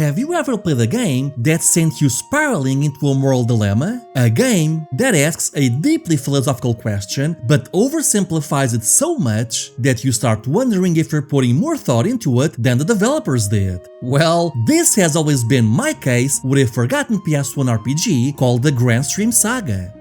have you ever played a game that sent you spiraling into a moral dilemma? A game that asks a deeply philosophical question but oversimplifies it so much that you start wondering if you're putting more thought into it than the developers did. Well, this has always been my case with a forgotten PS1 RPG called the Granstream Saga.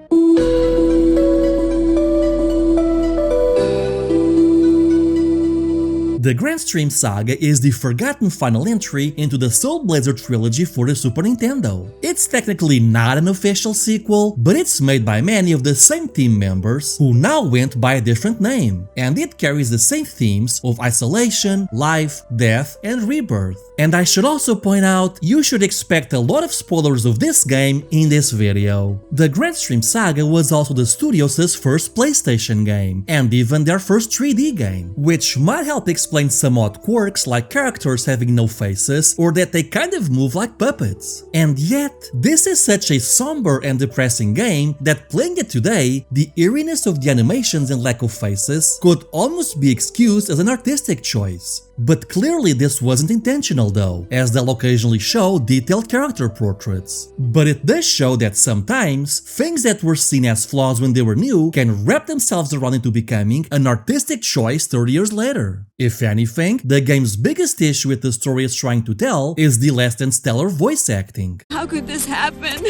The Granstream Saga is the forgotten final entry into the Soul Blazer trilogy for the Super Nintendo. It's technically not an official sequel, but it's made by many of the same team members who now went by a different name, and it carries the same themes of isolation, life, death, and rebirth. And I should also point out, you should expect a lot of spoilers of this game in this video. The Granstream Saga was also the studio's first PlayStation game, and even their first 3D game, which might help explain some odd quirks like characters having no faces or that they kind of move like puppets. And yet, this is such a somber and depressing game that playing it today, the eeriness of the animations and lack of faces could almost be excused as an artistic choice. But clearly this wasn't intentional though, as they'll occasionally show detailed character portraits. But it does show that sometimes, things that were seen as flaws when they were new can wrap themselves around into becoming an artistic choice 30 years later. If anything, the game's biggest issue with the story it's trying to tell is the less than stellar voice acting. How could this happen?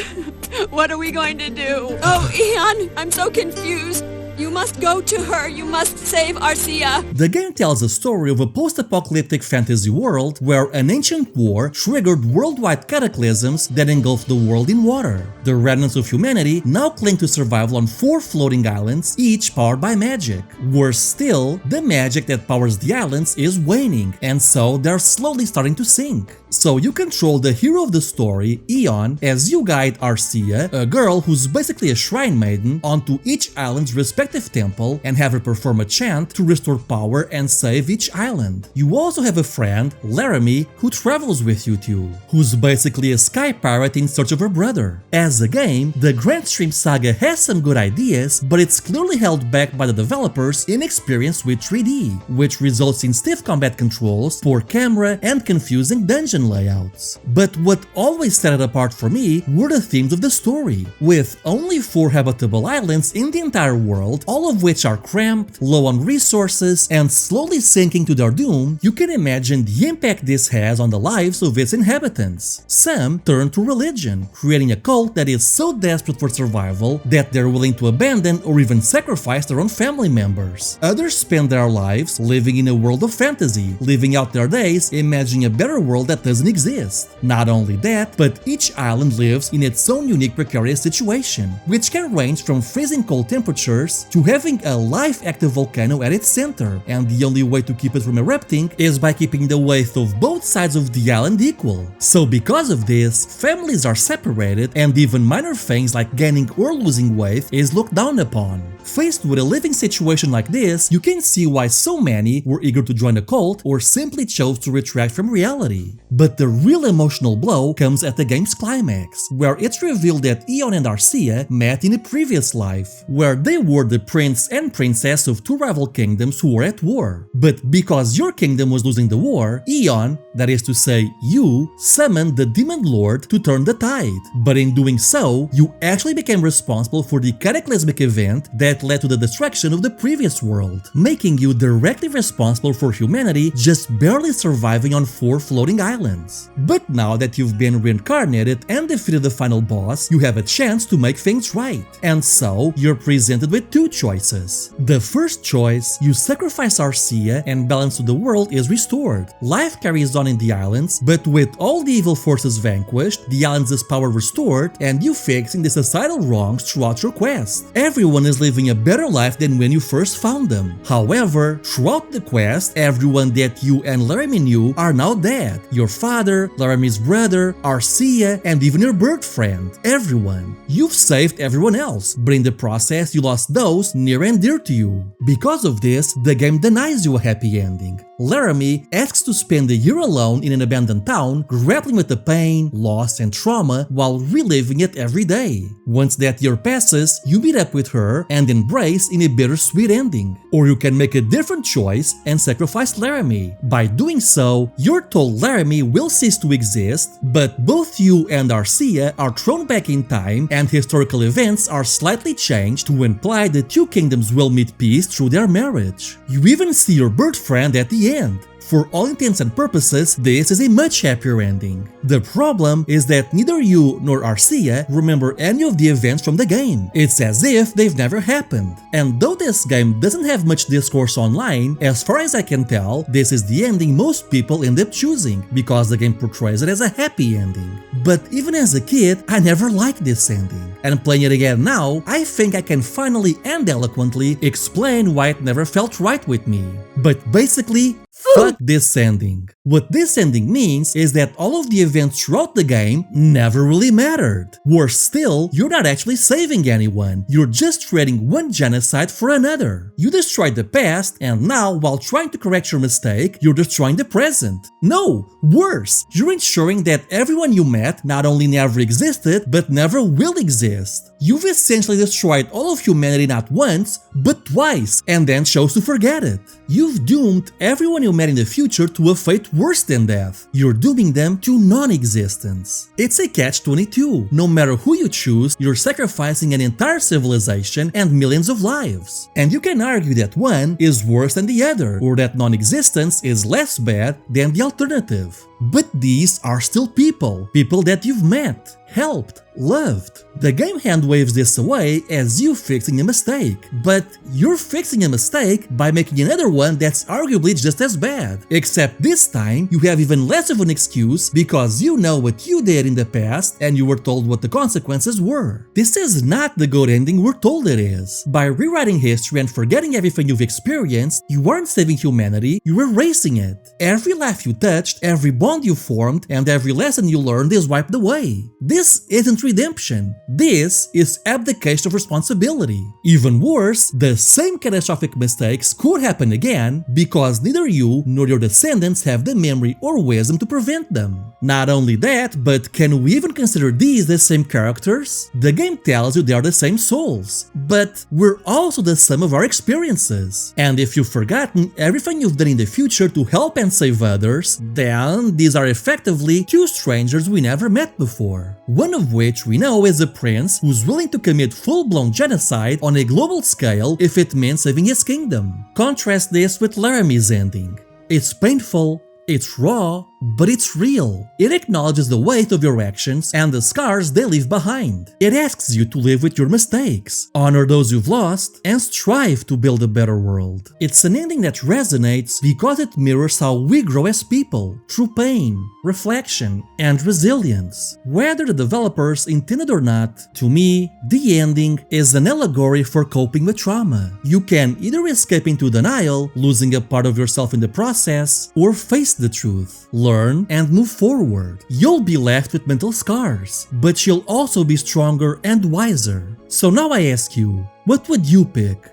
What are we going to do? Oh, Ian, I'm so confused. You must go to her. You must save Arcia. The game tells a story of a post-apocalyptic fantasy world where an ancient war triggered worldwide cataclysms that engulfed the world in water. The remnants of humanity now cling to survival on 4 floating islands, each powered by magic. Worse still, the magic that powers the islands is waning, and so they're slowly starting to sink. So you control the hero of the story, Eon, as you guide Arcia, a girl who's basically a shrine maiden, onto each island's respective temple and have her perform a chant to restore power and save each island. You also have a friend, Laramie, who travels with you too, who's basically a sky pirate in search of her brother. As a game, the Granstream Saga has some good ideas, but it's clearly held back by the developers' inexperience with 3D, which results in stiff combat controls, poor camera, and confusing dungeon layouts. But what always set it apart for me were the themes of the story. With only 4 habitable islands in the entire world, all of which are cramped, low on resources, and slowly sinking to their doom, you can imagine the impact this has on the lives of its inhabitants. Some turn to religion, creating a cult that is so desperate for survival that they're willing to abandon or even sacrifice their own family members. Others spend their lives living in a world of fantasy, living out their days imagining a better world that doesn't exist. Not only that, but each island lives in its own unique precarious situation, which can range from freezing cold temperatures to having a live-active volcano at its center, and the only way to keep it from erupting is by keeping the weight of both sides of the island equal. So because of this, families are separated, and even minor things like gaining or losing weight is looked down upon. Faced with a living situation like this, you can see why so many were eager to join a cult or simply chose to retract from reality. But the real emotional blow comes at the game's climax, where it's revealed that Eon and Arcia met in a previous life, where they were the prince and princess of 2 rival kingdoms who were at war. But because your kingdom was losing the war, Eon, that is to say you, summoned the Demon Lord to turn the tide. But in doing so, you actually became responsible for the cataclysmic event that led to the destruction of the previous world, making you directly responsible for humanity just barely surviving on 4 floating islands. But now that you've been reincarnated and defeated the final boss, you have a chance to make things right. And so, you're presented with 2 choices. The first choice, you sacrifice Arcia and balance to the world is restored. Life carries on in the islands, but with all the evil forces vanquished, the islands' power restored, and you fixing the societal wrongs throughout your quest. Everyone is living a better life than when you first found them. However, throughout the quest, everyone that you and Laramie knew are now dead. Your father, Laramie's brother, Arcia, and even your bird friend. Everyone. You've saved everyone else, but in the process you lost those near and dear to you. Because of this, the game denies you a happy ending. Laramie asks to spend a year alone in an abandoned town, grappling with the pain, loss, and trauma while reliving it every day. Once that year passes, you meet up with her and embrace in a bittersweet ending. Or you can make a different choice and sacrifice Laramie. By doing so, you're told Laramie will cease to exist, but both you and Arcia are thrown back in time and historical events are slightly changed to imply the two kingdoms will meet peace through their marriage. You even see your bird friend at the end. For all intents and purposes, this is a much happier ending. The problem is that neither you nor Arcia remember any of the events from the game. It's as if they've never happened. And though this game doesn't have much discourse online, as far as I can tell, this is the ending most people end up choosing, because the game portrays it as a happy ending. But even as a kid, I never liked this ending. And playing it again now, I think I can finally and eloquently explain why it never felt right with me. But basically, fuck this ending. What this ending means is that all of the events throughout the game never really mattered. Worse still, you're not actually saving anyone, you're just trading one genocide for another. You destroyed the past, and now, while trying to correct your mistake, you're destroying the present. No, worse, you're ensuring that everyone you met not only never existed, but never will exist. You've essentially destroyed all of humanity not once, but twice, and then chose to forget it. You've doomed everyone you met in the future to a fate worse than death. You're dooming them to non-existence. It's a catch-22. No matter who you choose, you're sacrificing an entire civilization and millions of lives. And you can argue that one is worse than the other, or that non-existence is less bad than the alternative. But these are still people that you've met, helped, loved. The game hand waves this away as you fixing a mistake, but you're fixing a mistake by making another one that's arguably just as bad. Except this time, you have even less of an excuse because you know what you did in the past and you were told what the consequences were. This is not the good ending we're told it is. By rewriting history and forgetting everything you've experienced, you aren't saving humanity, you're erasing it. Every life you touched, every bond you formed, and every lesson you learned is wiped away. This isn't redemption. This is abdication of responsibility. Even worse, the same catastrophic mistakes could happen again because neither you nor your descendants have the memory or wisdom to prevent them. Not only that, but can we even consider these the same characters? The game tells you they are the same souls, but we're also the sum of our experiences. And if you've forgotten everything you've done in the future to help and save others, then these are effectively two strangers we never met before. One of which we know is a prince who's willing to commit full-blown genocide on a global scale if it means saving his kingdom. Contrast this with Laramie's ending. It's painful, it's raw, but it's real. It acknowledges the weight of your actions and the scars they leave behind. It asks you to live with your mistakes, honor those you've lost, and strive to build a better world. It's an ending that resonates because it mirrors how we grow as people, through pain, reflection, and resilience. Whether the developers intended or not, to me, the ending is an allegory for coping with trauma. You can either escape into denial, losing a part of yourself in the process, or face the truth, learn, and move forward. You'll be left with mental scars, but you'll also be stronger and wiser. So now I ask you, what would you pick?